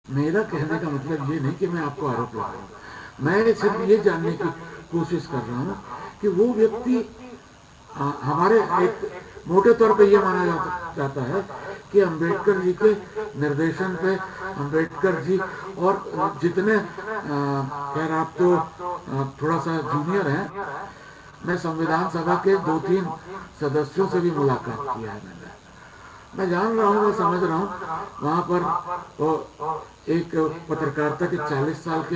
मेरा कहने का मतलब ये नहीं कि मैं आपको आरोप लगा रहा हूँ, मैं सिर्फ ये जानने की कोशिश कर रहा हूँ कि वो व्यक्ति हमारे एक मोटे तौर पे ये माना जाता है कि अंबेडकर जी के निर्देशन पे अंबेडकर जी और जितने खैर आप तो थोड़ा सा जूनियर हैं, मैं संविधान सभा के 2-3 सदस्यों से भी मुलाकात किया है मैंने। मैं जान रहा हूँ, मैं समझ रहा हूँ वहाँ पर वो एक पत्रकारिता के 40 साल के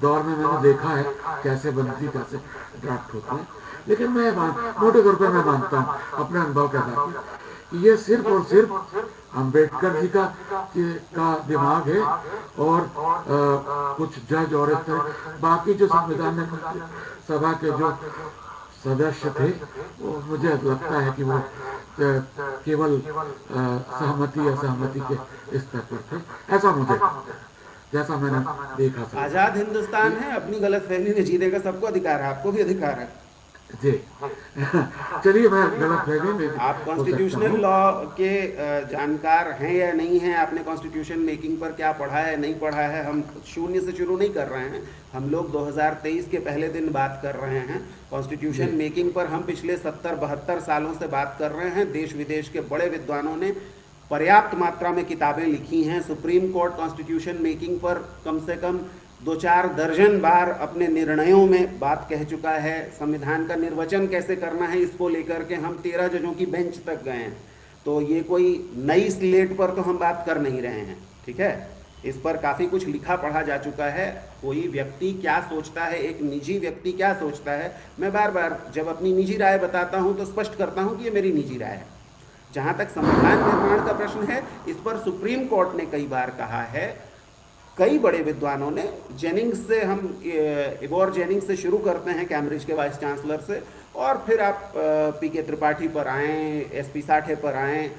दौर में मैंने देखा है कैसे बनती, कैसे ड्राफ्ट होते हैं। लेकिन मैं मोटे तौर पर मैं मानता हूँ अपने अनुभव के आधार पर कि ये सिर्फ और सिर्फ अम्बेडकर जी का दिमाग है और कुछ जज और बाकी जो संविधान सभा के जो सदस्य थे वो मुझे लगता है कि वो केवल सहमति असहमति के स्तर पर थे, ऐसा मुझे जैसा मैंने देखा था। आज़ाद हिंदुस्तान है, अपनी गलतफहमी में जीने का सबको अधिकार है, आपको भी अधिकार है जी। चलिए, मैं गलतफहमी में आप हो सकता कॉन्स्टिट्यूशनल हूँ। लॉ के जानकार हैं या नहीं हैं, आपने कॉन्स्टिट्यूशन मेकिंग पर क्या पढ़ा है नहीं पढ़ा है, हम शून्य से शुरू नहीं कर रहे हैं। हम लोग 2023 के पहले दिन बात कर रहे हैं। कॉन्स्टिट्यूशन मेकिंग पर हम पिछले 70-72 सालों से बात कर रहे हैं। देश विदेश के बड़े विद्वानों ने पर्याप्त मात्रा में किताबें लिखी हैं। सुप्रीम कोर्ट कॉन्स्टिट्यूशन मेकिंग पर कम से कम 2-4 दर्जन बार अपने निर्णयों में बात कह चुका है। संविधान का निर्वचन कैसे करना है इसको लेकर के हम 13 जजों की बेंच तक गए हैं। तो ये कोई नई स्लेट पर तो हम बात कर नहीं रहे हैं, ठीक है। इस पर काफ़ी कुछ लिखा पढ़ा जा चुका है। कोई व्यक्ति क्या सोचता है, एक निजी व्यक्ति क्या सोचता है, मैं बार बार जब अपनी निजी राय बताता हूँ तो स्पष्ट करता हूँ कि ये मेरी निजी राय है। जहाँ तक संविधान निर्माण का प्रश्न है, इस पर सुप्रीम कोर्ट ने कई बार कहा है, कई बड़े विद्वानों ने, जेनिंग्स से हम इवोर जेनिंग्स से शुरू करते हैं, कैम्ब्रिज के वाइस चांसलर से, और फिर आप पी.के. त्रिपाठी पर आएँ, एस.पी. साठे पर आएँ,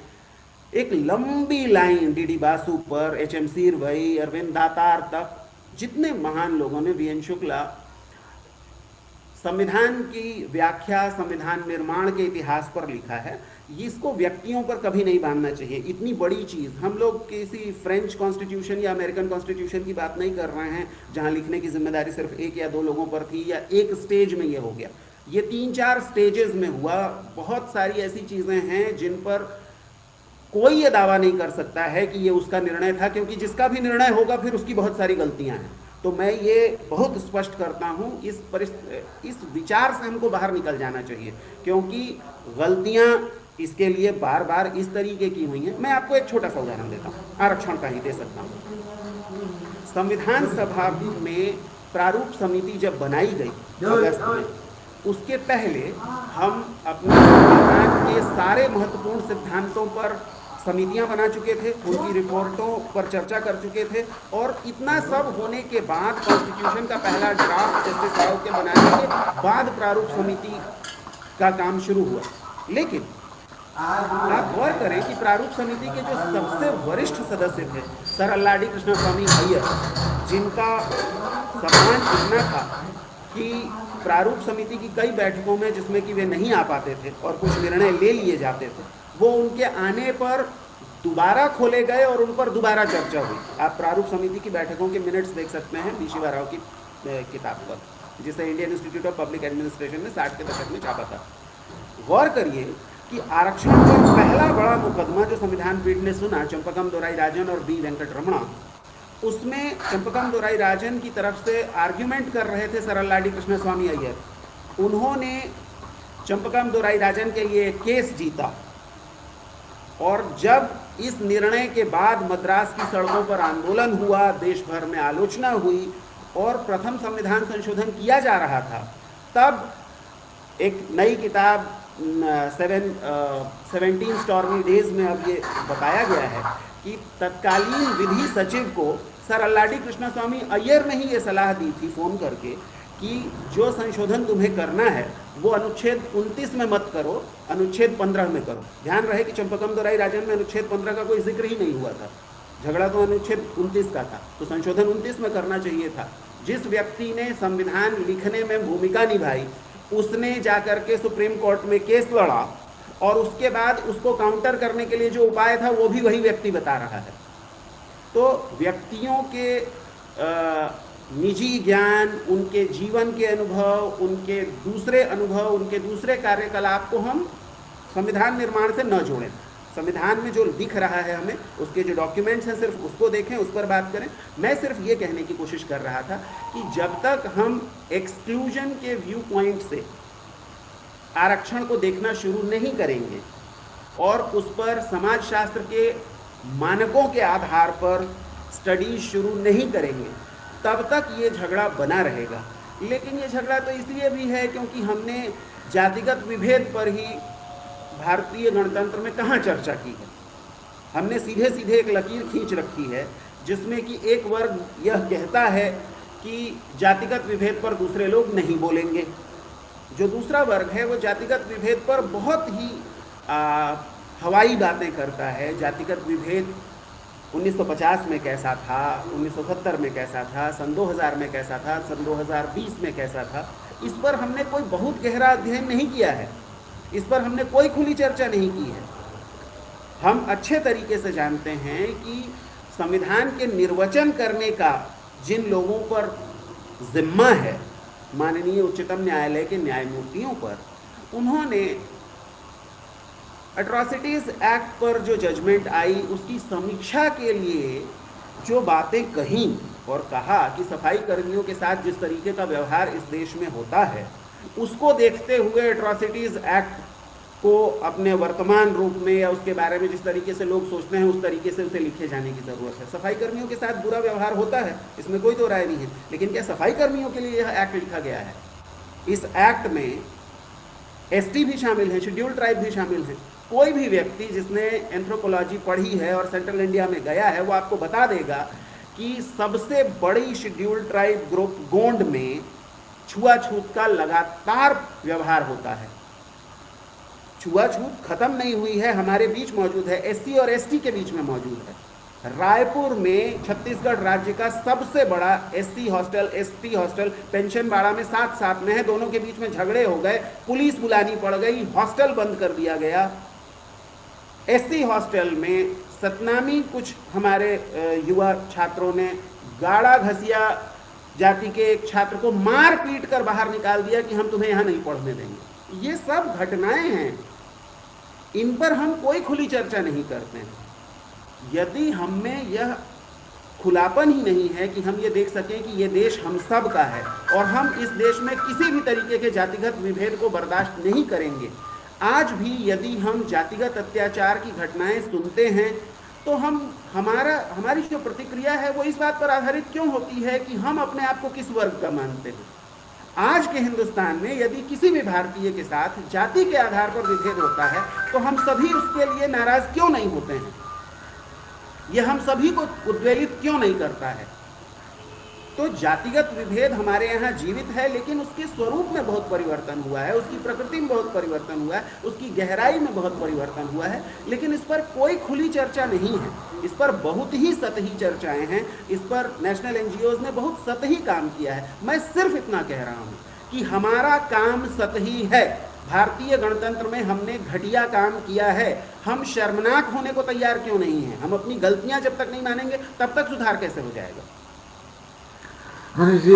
एक लंबी लाइन डी.डी. बासु पर, एच.एम. सीरवई, अरविंद दातार तक, जितने महान लोगों ने, वी.एन. शुक्ला, संविधान की व्याख्या, संविधान निर्माण के इतिहास पर लिखा है। इसको व्यक्तियों पर कभी नहीं बांधना चाहिए। इतनी बड़ी चीज़, हम लोग किसी फ्रेंच कॉन्स्टिट्यूशन या अमेरिकन कॉन्स्टिट्यूशन की बात नहीं कर रहे हैं जहां लिखने की जिम्मेदारी सिर्फ 1 या 2 लोगों पर थी या एक स्टेज में ये हो गया। ये 3-4 स्टेजेस में हुआ। बहुत सारी ऐसी चीज़ें हैं जिन पर कोई ये दावा नहीं कर सकता है कि ये उसका निर्णय था, क्योंकि जिसका भी निर्णय होगा फिर उसकी बहुत सारी गलतियां हैं। तो मैं ये बहुत स्पष्ट करता हूँ, इस विचार से हमको बाहर निकल जाना चाहिए, क्योंकि गलतियाँ इसके लिए बार बार इस तरीके की हुई हैं। मैं आपको एक छोटा सा उदाहरण देता हूँ, आरक्षण का ही दे सकता हूँ। संविधान सभा में प्रारूप समिति जब बनाई गई अगस्त में, उसके पहले हम अपने संविधान के सारे महत्वपूर्ण सिद्धांतों पर समितियां बना चुके थे, उनकी रिपोर्टों पर चर्चा कर चुके थे, और इतना सब होने के बाद कॉन्स्टिट्यूशन का पहला ड्राफ्ट जस्टिस राव के बनाने के बाद प्रारूप समिति का काम शुरू हुआ। लेकिन आप गौर करें कि प्रारूप समिति के जो सबसे वरिष्ठ सदस्य थे, सर अल्लाडी कृष्णस्वामी अय्यर, जिनका सम्मान इतना था कि प्रारूप समिति की कई बैठकों में जिसमें कि वे नहीं आ पाते थे और कुछ निर्णय ले लिए जाते थे, वो उनके आने पर दोबारा खोले गए और उन पर दोबारा चर्चा हुई। आप प्रारूप समिति की बैठकों के मिनट्स देख सकते हैं बी शिवा राव की किताब पर, जिसे Indian institute of public administration ने 60 के दशक में छापा था। गौर करिए कि आरक्षण पर पहला बड़ा मुकदमा जो संविधान पीठ ने सुना, चंपकम दोराई राजन और बी वेंकट रमणा, उसमें चंपकम दोराई राजन की तरफ से आर्ग्यूमेंट कर रहे थे सर अल्लाडी कृष्णस्वामी अय्यर। उन्होंने चंपकम दोराई राजन के लिए केस जीता, और जब इस निर्णय के बाद मद्रास की सड़कों पर आंदोलन हुआ, देश भर में आलोचना हुई और प्रथम संविधान संशोधन किया जा रहा था, तब एक नई किताब 17 स्टॉर्मी डेज में अब ये बताया गया है कि तत्कालीन विधि सचिव को सर अल्लाडी कृष्णस्वामी अय्यर ने ही ये सलाह दी थी फ़ोन करके कि जो संशोधन तुम्हें करना है वो अनुच्छेद 29 में मत करो, अनुच्छेद 15 में करो। ध्यान रहे कि चंपकम दोराई राजन में अनुच्छेद 15 का कोई जिक्र ही नहीं हुआ था, झगड़ा तो अनुच्छेद 29 का था, तो संशोधन 29 में करना चाहिए था। जिस व्यक्ति ने संविधान लिखने में भूमिका निभाई, उसने जाकर के सुप्रीम कोर्ट में केस लड़ा, और उसके बाद उसको काउंटर करने के लिए जो उपाय था वो भी वही व्यक्ति बता रहा है। तो व्यक्तियों के निजी ज्ञान, उनके जीवन के अनुभव, उनके दूसरे अनुभव, उनके दूसरे कार्यकलाप को हम संविधान निर्माण से न जोड़ें। संविधान में जो दिख रहा है हमें, उसके जो डॉक्यूमेंट्स हैं सिर्फ उसको देखें, उस पर बात करें। मैं सिर्फ ये कहने की कोशिश कर रहा था कि जब तक हम एक्सक्लूजन के व्यू पॉइंट से आरक्षण को देखना शुरू नहीं करेंगे और उस पर समाजशास्त्र के मानकों के आधार पर स्टडीज शुरू नहीं करेंगे, तब तक ये झगड़ा बना रहेगा। लेकिन ये झगड़ा तो इसलिए भी है क्योंकि हमने जातिगत विभेद पर ही भारतीय गणतंत्र में कहाँ चर्चा की है। हमने सीधे सीधे एक लकीर खींच रखी है जिसमें कि एक वर्ग यह कहता है कि जातिगत विभेद पर दूसरे लोग नहीं बोलेंगे, जो दूसरा वर्ग है वो जातिगत विभेद पर बहुत ही हवाई बातें करता है। जातिगत विभेद 1950 में कैसा था, 1970 में कैसा था, सन 2000 में कैसा था, सन 2020 में कैसा था, इस पर हमने कोई बहुत गहरा अध्ययन नहीं किया है, इस पर हमने कोई खुली चर्चा नहीं की है। हम अच्छे तरीके से जानते हैं कि संविधान के निर्वचन करने का जिन लोगों पर जिम्मा है, माननीय उच्चतम न्यायालय के न्यायमूर्तियों पर, उन्होंने एट्रॉसिटीज एक्ट पर जो जजमेंट आई उसकी समीक्षा के लिए जो बातें कहीं और कहा कि सफाई कर्मियों के साथ जिस तरीके का व्यवहार इस देश में होता है, उसको देखते हुए एट्रॉसिटीज एक्ट को अपने वर्तमान रूप में या उसके बारे में जिस तरीके से लोग सोचते हैं उस तरीके से उसे लिखे जाने की ज़रूरत है। सफाई कर्मियों के साथ बुरा व्यवहार होता है, इसमें कोई दो राय नहीं है, लेकिन क्या सफाई कर्मियों के लिए यह एक्ट लिखा गया है? इस एक्ट में एसटी भी शामिल है, शेड्यूल्ड ट्राइब भी शामिल है। कोई भी व्यक्ति जिसने एंथ्रोपोलॉजी पढ़ी है और सेंट्रल इंडिया में गया है वो आपको बता देगा कि सबसे बड़ी शेड्यूल्ड ट्राइब ग्रुप गोंड में छुआछूत का लगातार व्यवहार होता है। छुआछूत खत्म नहीं हुई है, हमारे बीच मौजूद है, एससी और एसटी के बीच में मौजूद है। रायपुर में छत्तीसगढ़ राज्य का सबसे बड़ा SC hostel, ST hostel Pensionbada में साथ साथ में है। दोनों के बीच में झगड़े हो गए, पुलिस बुलानी पड़ गई, हॉस्टल बंद कर दिया गया। एससी हॉस्टल में सतनामी कुछ हमारे युवा छात्रों ने गाड़ा घसिया जाति के एक छात्र को मार पीट कर बाहर निकाल दिया कि हम तुम्हें यहाँ नहीं पढ़ने देंगे। ये सब घटनाएं हैं, इन पर हम कोई खुली चर्चा नहीं करते हैं। यदि हम में यह खुलापन ही नहीं है कि हम ये देख सकें कि ये देश हम सब का है और हम इस देश में किसी भी तरीके के जातिगत विभेद को बर्दाश्त नहीं करेंगे। आज भी यदि हम जातिगत अत्याचार की घटनाएं सुनते हैं तो हमारी जो प्रतिक्रिया है वो इस बात पर आधारित क्यों होती है कि हम अपने आप को किस वर्ग का मानते हैं। आज के हिंदुस्तान में यदि किसी भी भारतीय के साथ जाति के आधार पर विभेद होता है तो हम सभी उसके लिए नाराज क्यों नहीं होते हैं? यह हम सभी को उद्वेलित क्यों नहीं करता है? तो जातिगत विभेद हमारे यहाँ जीवित है, लेकिन उसके स्वरूप में बहुत परिवर्तन हुआ है, उसकी प्रकृति में बहुत परिवर्तन हुआ है, उसकी गहराई में बहुत परिवर्तन हुआ है, लेकिन इस पर कोई खुली चर्चा नहीं है। इस पर बहुत ही सतही चर्चाएं हैं, इस पर नेशनल एनजीओज ने बहुत सतही काम किया है। मैं सिर्फ इतना कह रहा हूँ कि हमारा काम सतही है। भारतीय गणतंत्र में हमने घटिया काम किया है, हम शर्मनाक होने को तैयार क्यों नहीं हैं? हम अपनी गलतियां जब तक नहीं मानेंगे तब तक सुधार कैसे हो जाएगा? मनीष जी